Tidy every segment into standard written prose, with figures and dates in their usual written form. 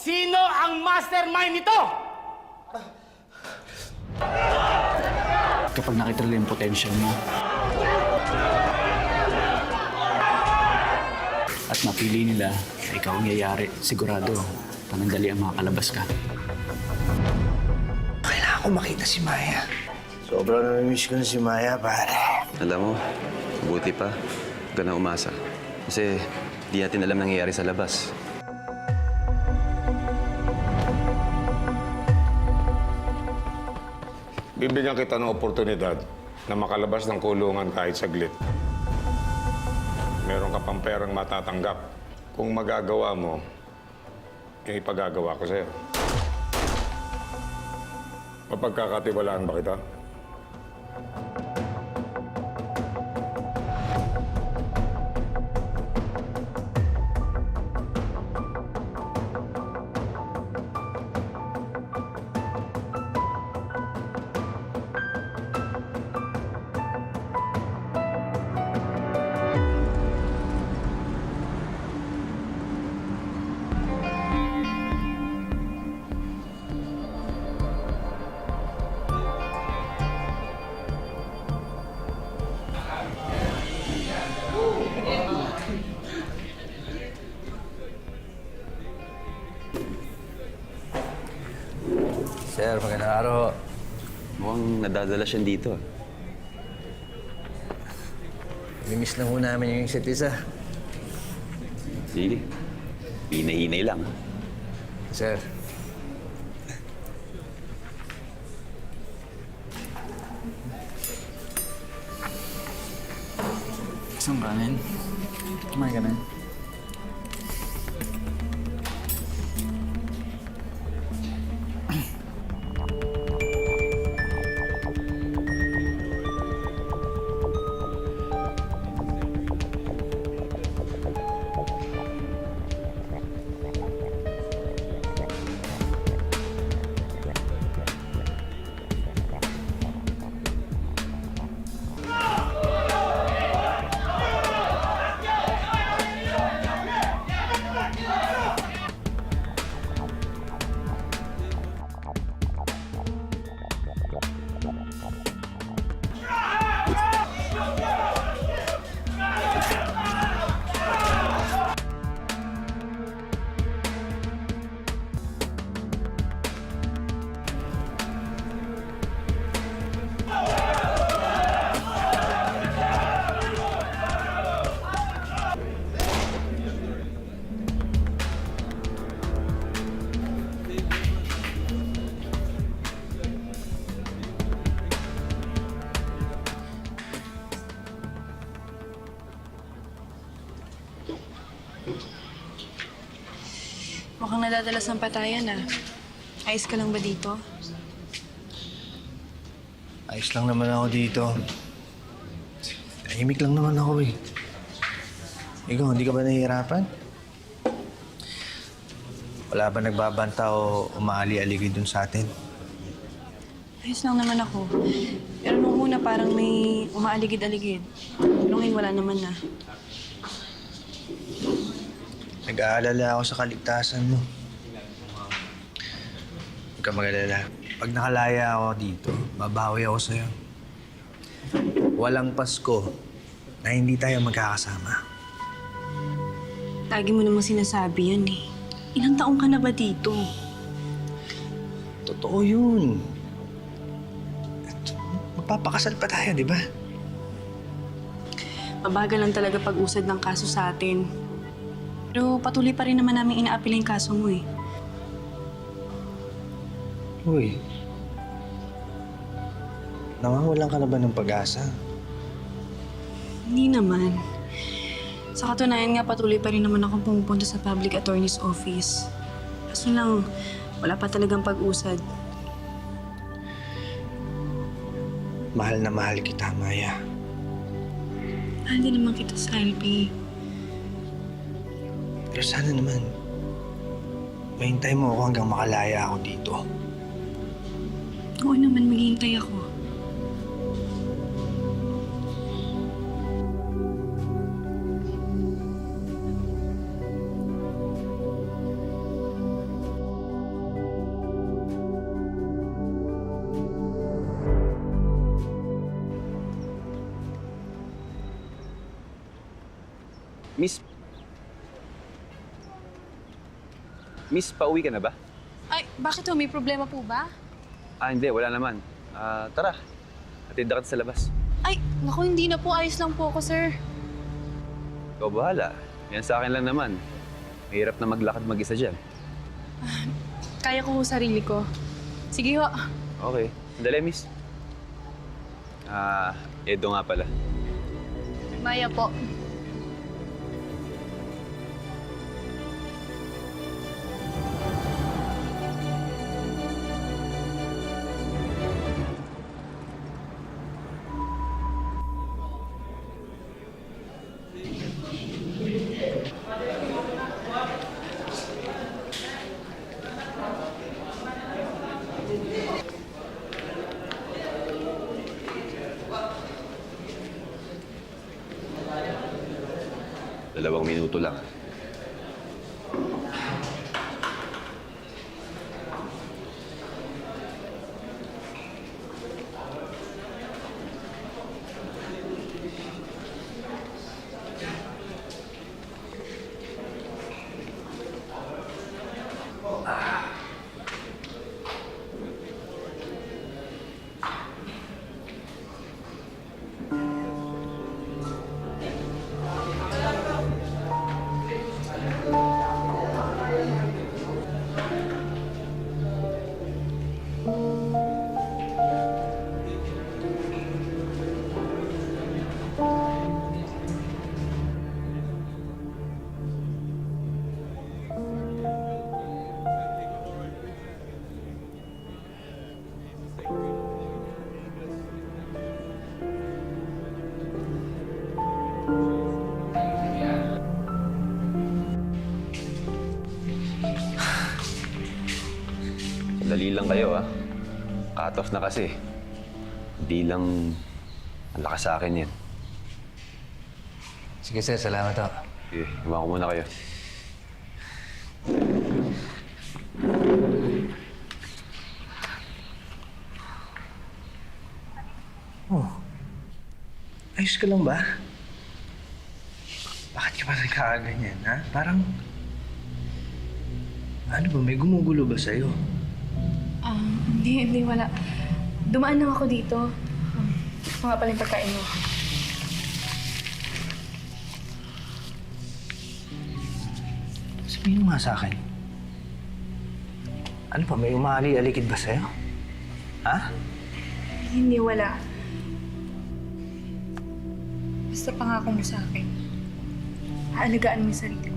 Sino ang mastermind nito? Kapag nakita nila yung potential mo at napili nila na ikaw ang yayari, sigurado, panandali ang makakalabas ka. Kailangan ko makita si Maya. Sobrang namimiss ko na si Maya, pare. Alam mo, mabuti pa. Huwag ka na umasa. Kasi di natin alam nangyayari sa labas. Bibigyan kita ng oportunidad na makalabas ng kulungan kahit saglit. Meron ka pang perang matatanggap. Kung magagawa mo, yung ipagagawa ko sa'yo. Mapagkakatiwalaan ba kita? Sir, magandang araw. Mukhang nadadala siya dito. Mimiss lang ho namin yung isa't isa. Sige. Hinay-hinay lang. Sir. Isang kanin. Kumain ka na. Mukhang nadadalas ng patayan, ah. Ayos ka lang ba dito? Ayos lang naman ako dito. Tahimik lang naman ako eh. Ikaw, hindi ka ba nahihirapan? Wala ba nagbabanta o umaali-aligid dun sa atin? Ayos lang naman ako. Pero nung una parang may umaaligid-aligid. Pero ngayon wala naman na. Nag-aalala ako sa kaligtasan mo. Huwag ka mag-alala. Pag nakalaya ako dito, babawi ako sa'yo. Walang Pasko na hindi tayo magkakasama. Lagi mo namang sinasabi yan, eh. Ilang taong ka na ba dito? Totoo yun. At magpapakasal pa tayo, di ba? Mabagal lang talaga pag-usad ng kaso sa atin. Pero patuloy pa rin naman namin inaapila yung kaso mo, eh. Uy. Nawawalan ka na ba ng pag-asa? Hindi naman. Sa katunayan nga, patuloy pa rin naman ako pumupunta sa public attorney's office. Kaso lang, wala pa talagang pag-usad. Mahal na mahal kita, Maya. Mahal din naman kita sa LP. Pero sana naman, mahintay mo ako hanggang makalaya ako dito. Oo naman, maghihintay ako. Miss... Miss, pauwi ka na ba? Ay, bakit ho? May problema po ba? Hindi. Wala naman. Tara. Atid na kita sa labas. Ay, naku, hindi na po. Ayos lang po ako, sir. Ikaw bahala. Yan sa akin lang naman. Mahirap na maglakad mag-isa dyan. Kaya ko ho sarili ko. Sige ho. Okay. Sandali, miss. Edo nga pala. Maya po. Dalawang minuto lang. Dali lang kayo, ha? Cut-off na kasi. Hindi lang malakas sa akin yan. Sige, sir. Salamat ako. Sige, iwan ko muna kayo. Ayos ka lang ba? Bakit ka pa nagkakaganyan, ha? Parang... Ano ba? May gumugulo ba sa'yo? Hindi, wala. Dumaan lang ako dito. Ito nga pala yung pagkain mo. Sabihin mo nga sa akin. Ano pa? May umali-alikid ba sa'yo? Ha? Hindi, wala. Basta pangako mo sa akin. Haalagaan mo yung sarili mo.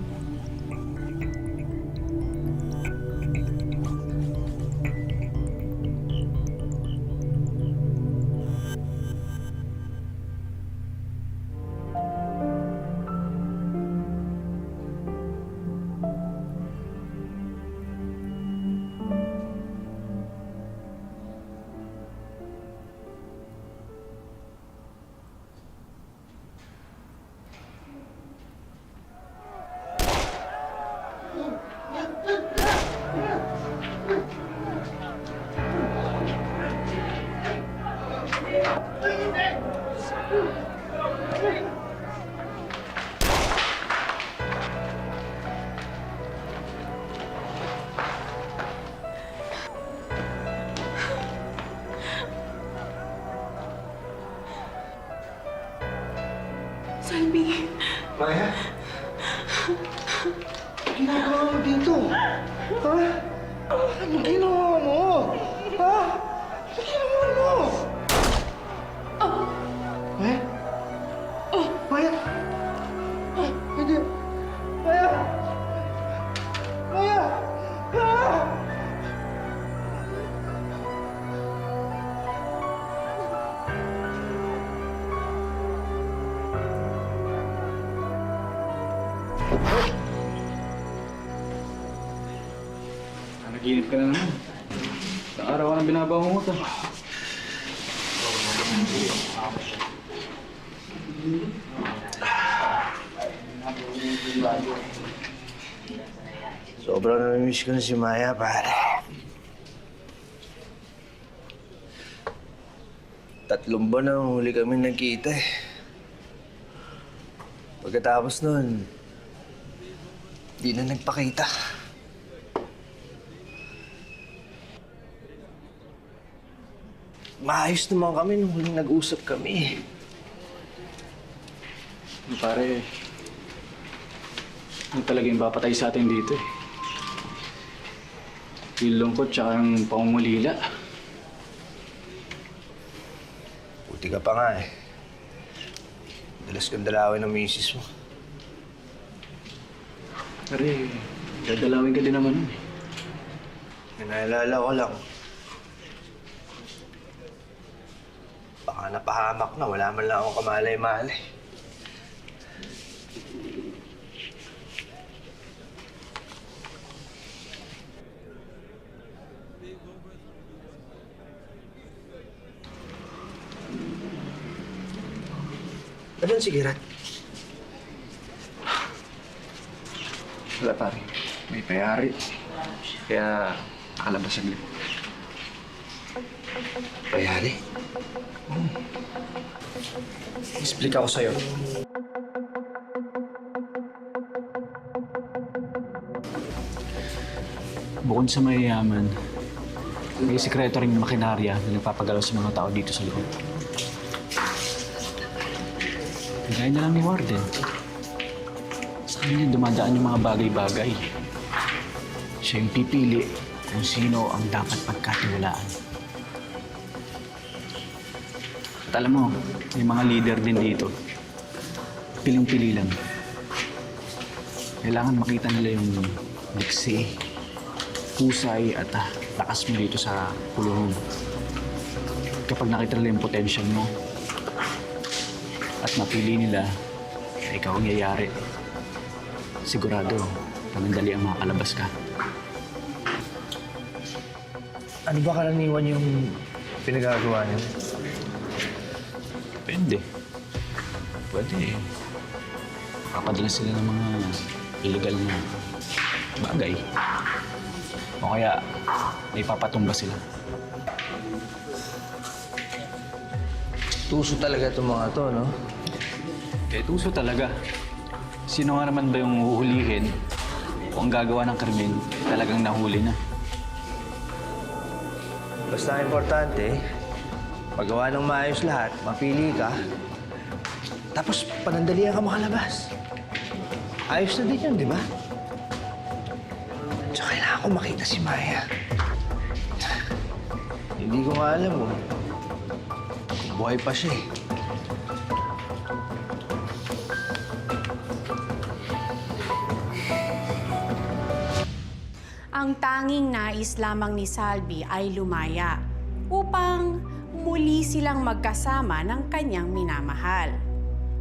Salvi. Maya? Ginagawa mo dito? Ha? Ano ginawa mo? Ha? Ano ginawa mo? Maya? Maya? Hindi. Maya? Maya? Nanaginip ka na naman. Sa araw ka nang binabangungot, ah. Sobrang namimiss ko na si Maya, pare. 3 buwan na huli kami nagkita, eh. Pagkatapos nun, di na nagpakita. Maayos naman kami nung huling nag-usap kami. Pare, ano talaga yung papatay sa atin dito eh. Yung lungkot tsaka yung pangungulila. Buti ka pa nga eh. Dalas kang dalawin ng misis mo. Pare, dadalawin ka din naman nun eh. Naalala ko lang. Baka napahamak na, wala man lang akong kamalay-malay. Ano si Gerard? Wala pare, may payari. Kaya nakalabas saglit. Payari? Explain ako sa'yo. Bukod sa mayayaman, may sikreto ring makinarya na nagpapagalaw sa mga tao dito sa loob. Gaya na lang ni Warden. Sa kanya dumadaan yung mga bagay-bagay. Siya yung pipili kung sino ang dapat pagkatiwalaan. At alam mo, may mga leader din dito. Piling-pili lang. Kailangan makita nila yung liksi, husay at lakas mo dito sa kulungan. Kapag nakita nila yung potential mo at napili nila na ikaw ang yayari, sigurado, panandali ang makakalabas ka. Ano ba karaniwan yung pinagagawa niyo? Depende. Pwede eh. Papadala sila ng mga illegal na bagay. O kaya, may papatumba sila. Tuso talaga itong mga to, no? Eh, tuso talaga. Sino nga naman ba yung uhulihin o ang gagawa ng krimen, talagang nahuli na? Basta importante, paggawa ng maayos lahat, mapili ka, tapos panandalian ka makalabas. Ayos na din yun, di ba? Tsaka kailangan ko makita si Maya. Hindi ko nga alam kung buhay pa siya eh. Ang tanging nais lamang ni Salvi ay lumaya upang muli silang magkasama ng kanyang minamahal.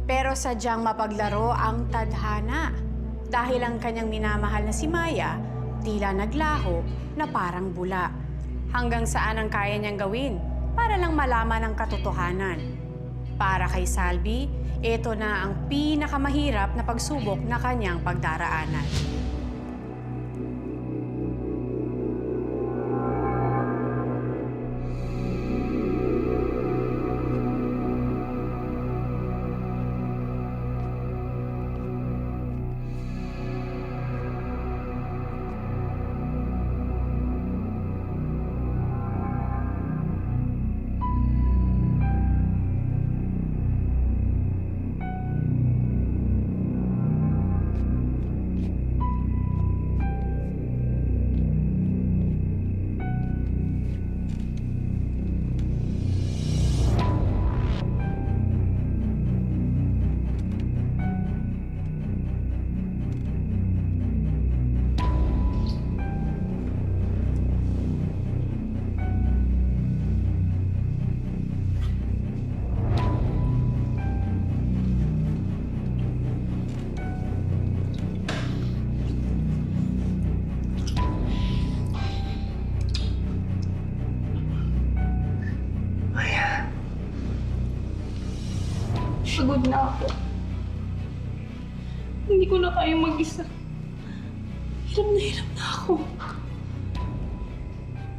Pero sadyang mapaglaro ang tadhana dahil ang kanyang minamahal na si Maya tila naglaho na parang bula. Hanggang saan ang kaya niyang gawin para lang malaman ang katotohanan. Para kay Salvi, ito na ang pinakamahirap na pagsubok na kanyang pagdaraanan. Pagod na ako. Hindi ko na kaya mag-isa. Hirap na ako.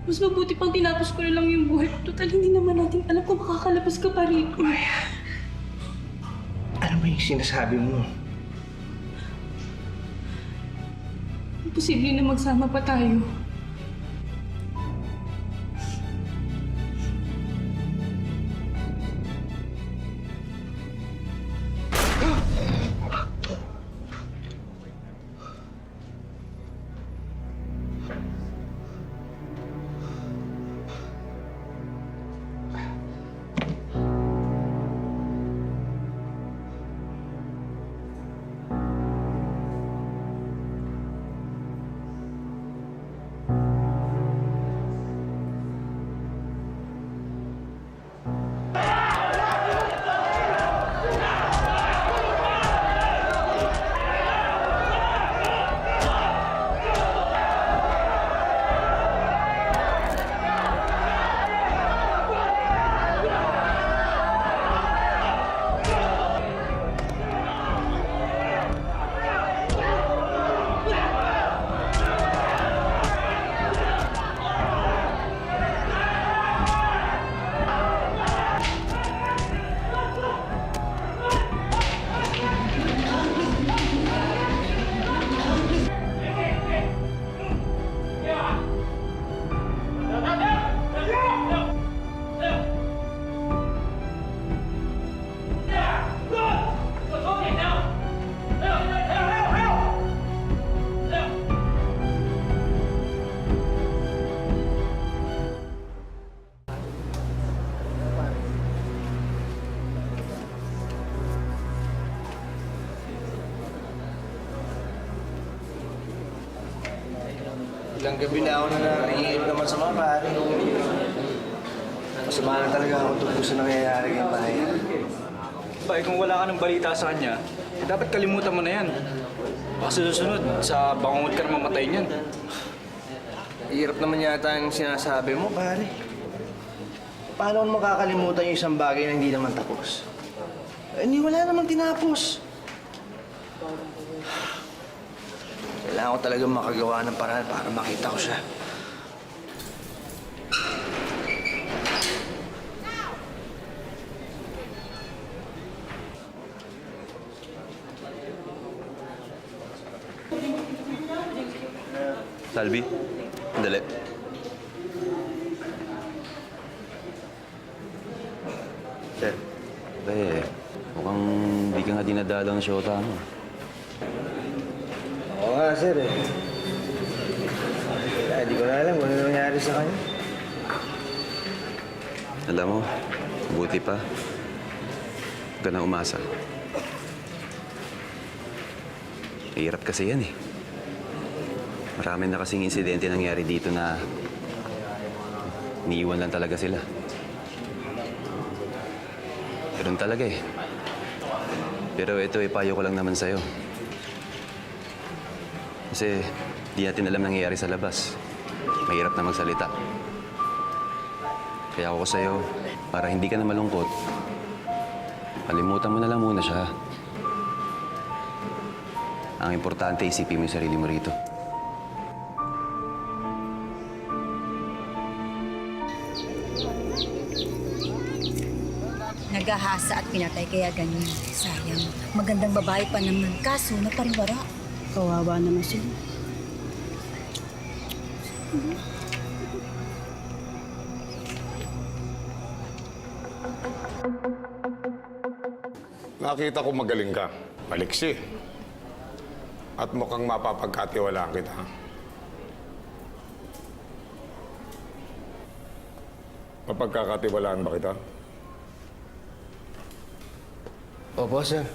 Mas mabuti pang tinapos ko na lang yung buhay ko. Total, hindi naman natin alam kung makakalabas ka pa rito. Maya, ano ba yung sinasabi mo? Imposible na magsama pa tayo. Ilang gabi na ako na naiingit naman sa mga pare. Masama na talaga ako tungkol sa nangyayari kay Maya. Ba, kung wala ka ng balita sa kanya, dapat kalimutan mo na yan. Baka susunod, sa bangungot ka na mamatay niyan. Hirap naman yata yung sinasabi mo, pare. Paano mo makakalimutan yung isang bagay na hindi naman tapos? Hindi, wala namang tinapos. Kailangan ko talagang makagawa ng paraan para makita ko siya. Salvi, dali. Sir, Mukhang di ka nga dinadalaw ng syota mo. oo nga, sir eh. Hindi ko na alam kung ano nangyari sa kanya. Alam mo, buti pa. Huwag ka na umasa. Hirap kasi yan eh. Marami na kasing insidente nangyari dito na niiwan lang talaga sila. Ganun talaga eh. Pero ito, ipayo ko lang naman sa'yo. Kasi di natin alam nangyayari sa labas. Mahirap na magsalita. Kaya ako sa'yo, para hindi ka na malungkot, kalimutan mo na lang muna siya. Ang importante, isipin mo yung sarili mo rito. Nagahasa at pinatay kaya ganyan. Sayang. Magandang babae pa naman. Kaso, napariwara. Kawawa naman sila. Nakita ko magaling ka. Maliksi. At mukhang mapapagkatiwalaan kita. Mapagkakatiwalaan ba kita? Opo, sir.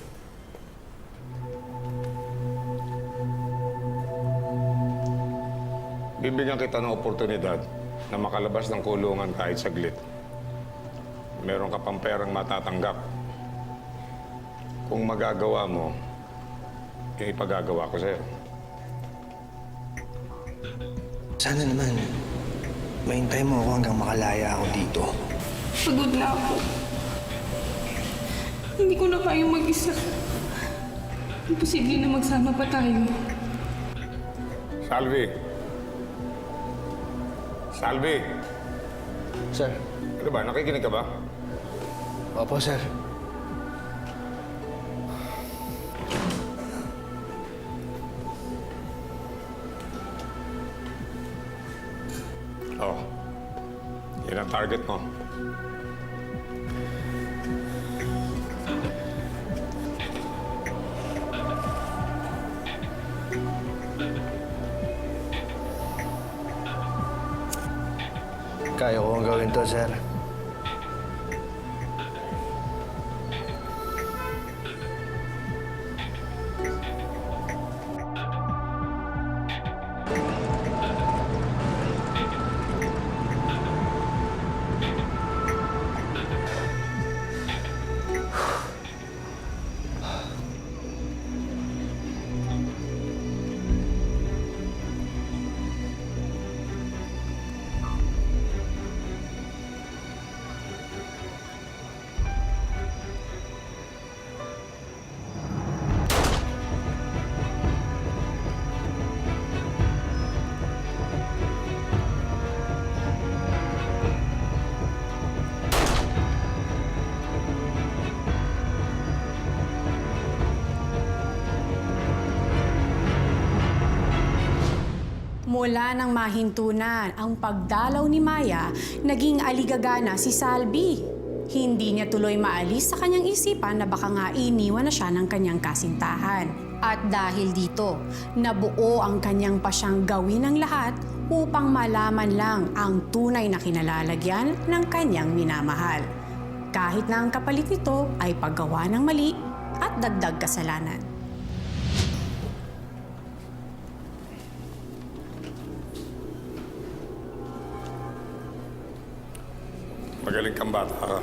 Bibigyan kita ng oportunidad na makalabas ng kulungan kahit saglit. Meron ka pang perang matatanggap. Kung magagawa mo, yung ipagagawa ko sa'yo. Sana naman, mahintay mo ako hanggang makalaya ako dito. Pagod na ako. Hindi ko na kayang mag-isa. Imposible na magsama pa tayo. Salvi! Salvi! Sir. Ano ba? Nakikinig ka ba? Opo, sir. Oh, yan ang target mo. Kaya ko ang gawin to, sir. Mula nang mahintunan ang pagdalaw ni Maya, naging aligagana si Salvi. Hindi niya tuloy maalis sa kanyang isipan na baka nga iniwan na siya ng kanyang kasintahan. At dahil dito, nabuo ang kanyang pasyang gawin ang lahat upang malaman lang ang tunay na kinalalagyan ng kanyang minamahal. Kahit na ang kapalit nito ay paggawa ng mali at dagdag kasalanan. Magaling kang bata ka.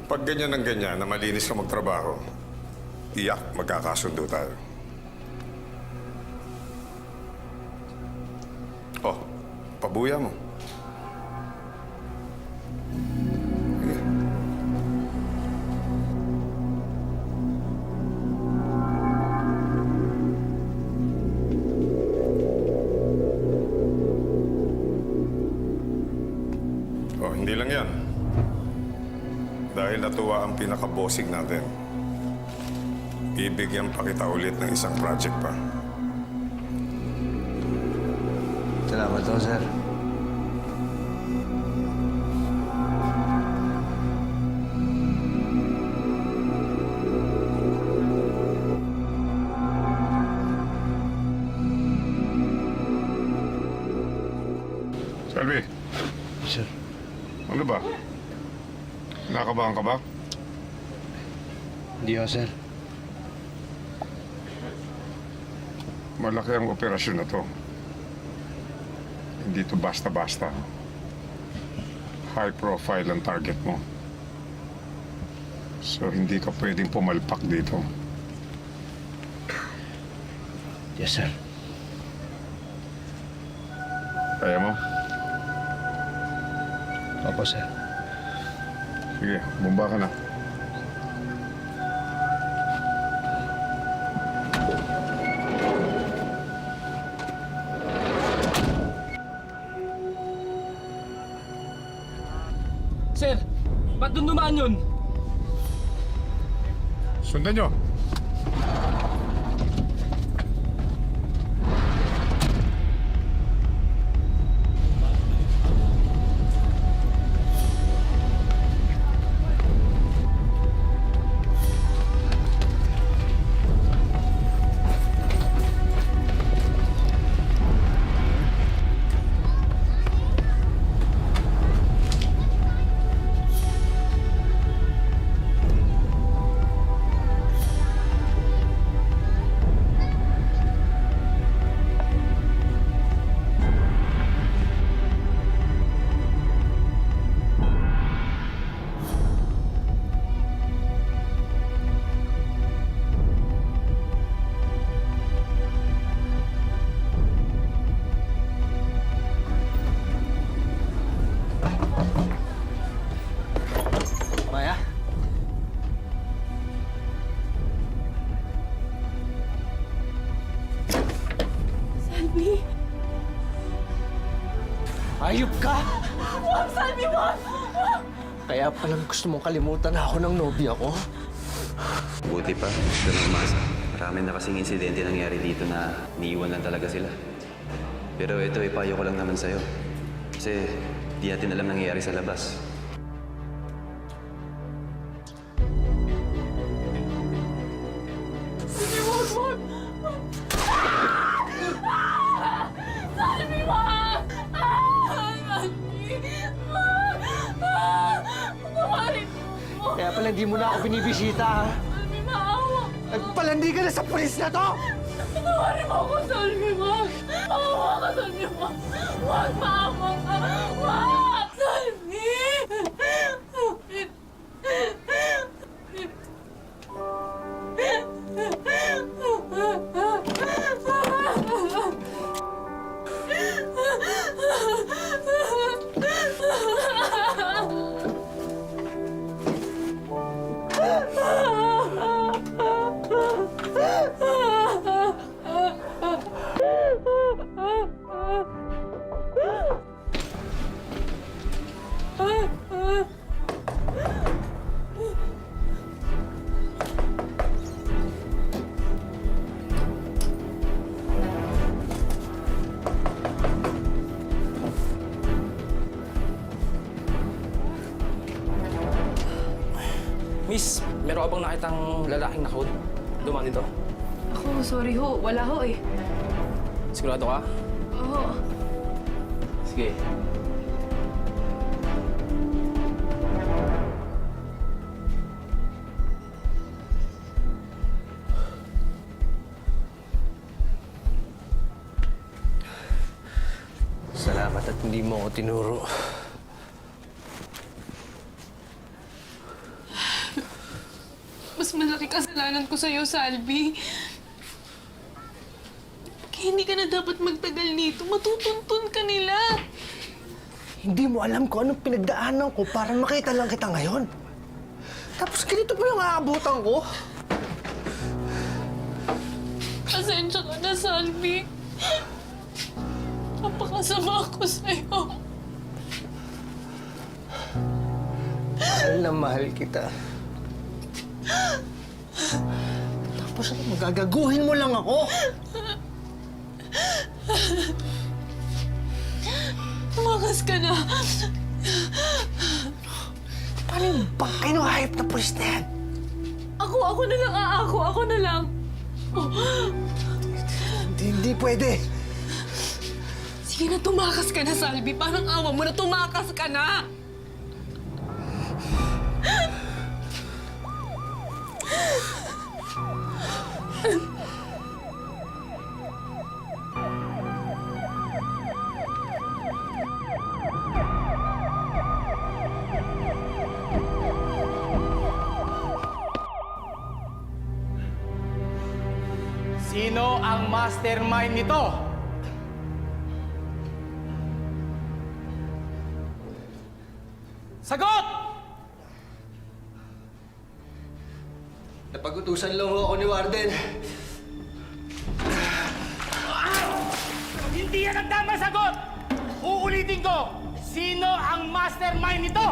Pag ganyan ng ganyan na malinis ka magtrabaho, iyak, magkakasundo tayo. Oh, pabuya mo. Sige. Oh, hindi lang yan. Dahil natuwa ang pinaka-bossing natin, bibigyan pa kita ulit ng isang project pa. Salamat po, sir. Salvi, Sir. ano ba? Nakabahan ka ba? Hindi ho, sir. Malaki ang operasyon na to. Hindi to basta-basta. High profile ang target mo. So, hindi ka pwedeng pumalpak dito. Yes, sir. Kaya mo? Opo, sir. Sige, bumba ka na. Sir, ba't doon dumaan yun? Sundan nyo. Maya? Salvi! Ayop ka! Wag, Salvi, wag! Kaya palang gusto mong kalimutan na ako ng nobya ko? Buti pa, gusto na umasa. Marami na kasing insidente nangyari dito na niiwan lang talaga sila. Pero ito, ipayo ko lang naman sa'yo. Kasi di natin alam nangyayari sa labas. Kaya pala hindi mo na ako binibisita, ha? Nagpalandi ka na sa pulis na to! Patawarin mo ako, Salvi, wag! Maawa ka, Salvi, wag! Wag, maawa ka! Wag, Salvi! Miss, meron ka bang nakitang lalaking nakahod? Dumaan dito. Ako, sorry ho. Wala ho eh. Sigurado ka? Oo. Sige. Salamat at hindi mo ako tinuro. Mas malaki kasalanan ko sa'yo, Salvi. Kaya hindi ka na dapat magtagal nito. Matutuntun ka nila. Hindi mo alam kung anong pinagdaanan ko para makita lang kita ngayon. Tapos ganito pa yung aabutan ko. Pasensya ka na, Salvi. Napakasama ako sa'yo. Mahal na mahal kita. Tapos ano, magagaguhin mo lang ako. Tumakas ka na. Paano yung bangkay ng hayop na pulis na yan? Ako na lang, ako na lang. Hindi pwede. Sige na, tumakas ka na, Salvi. Parang awa mo na, tumakas ka na. Sino ang mastermind nito? Sagot! Napag-utusan lang ho ako ni Warden. Hindi yan ang tamang sagot! Uulitin ko, sino ang mastermind nito?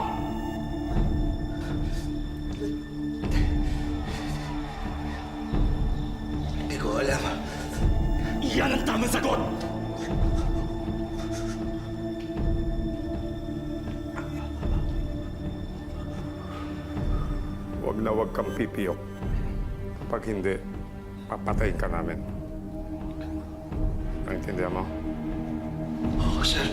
Hindi ko alam. Iyan ang tamang sagot! Huwag na huwag kang pipiyok. Pag hindi, papatayin ka namin. Naintindihan mo? Oo, sir.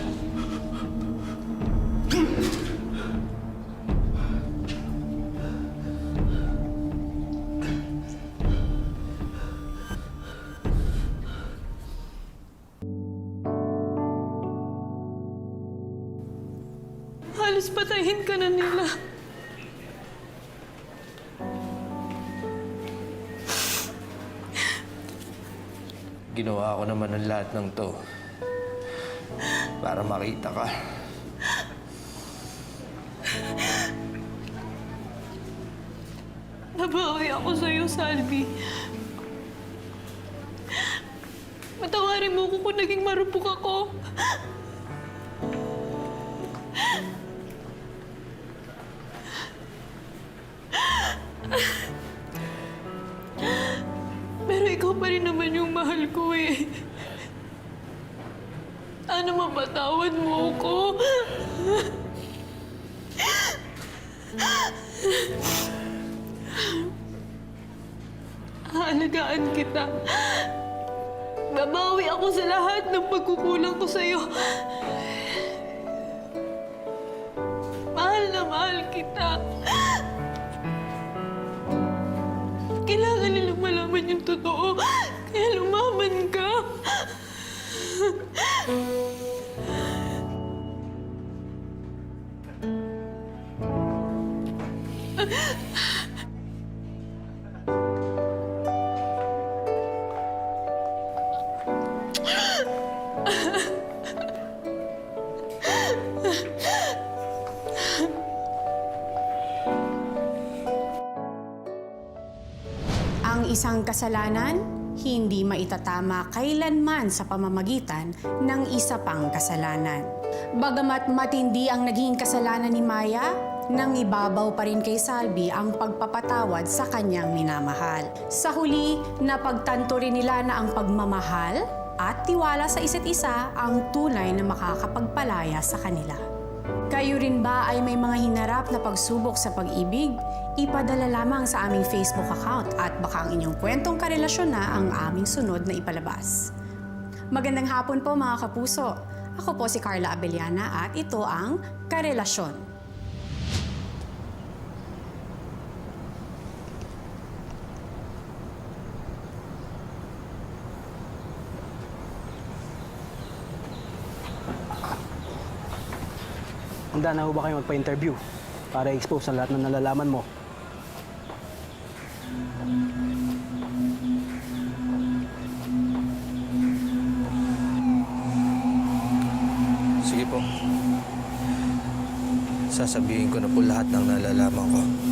Halos patayin ka na nila. Ginawa ko naman ang lahat ng to para makita ka. Nabawi ako sa'yo, Salvi. Matawarin mo ko kung naging marupok ako. Pero ikaw pa rin naman yung mahal ko eh. Sana mapatawad mo ko. Aalagaan kita. Babawi ako sa lahat ng pagkukulang ko sa'yo. Mahal na mahal kita. Kailangan nilang malaman yung totoo. Kaya lumaban ka. Ang isang kasalanan, hindi maitatama kailanman sa pamamagitan ng isa pang kasalanan. Bagamat matindi ang naging kasalanan ni Maya, nang ibabaw pa rin kay Salvi ang pagpapatawad sa kanyang minamahal. Sa huli, napagtanto rin nila na ang pagmamahal at tiwala sa isa't isa ang tunay na makakapagpalaya sa kanila. Kayo rin ba ay may mga hinarap na pagsubok sa pag-ibig? Ipadala lamang sa aming Facebook account at baka ang inyong kwentong karelasyon na ang aming sunod na ipalabas. Magandang hapon po mga kapuso. Ako po si Carla Abellana at ito ang Karelasyon. Handa na ho ba kayo magpa-interview para i-expose ang lahat ng nalalaman mo? Sige po. Sasabihin ko na po lahat ng nalalaman ko.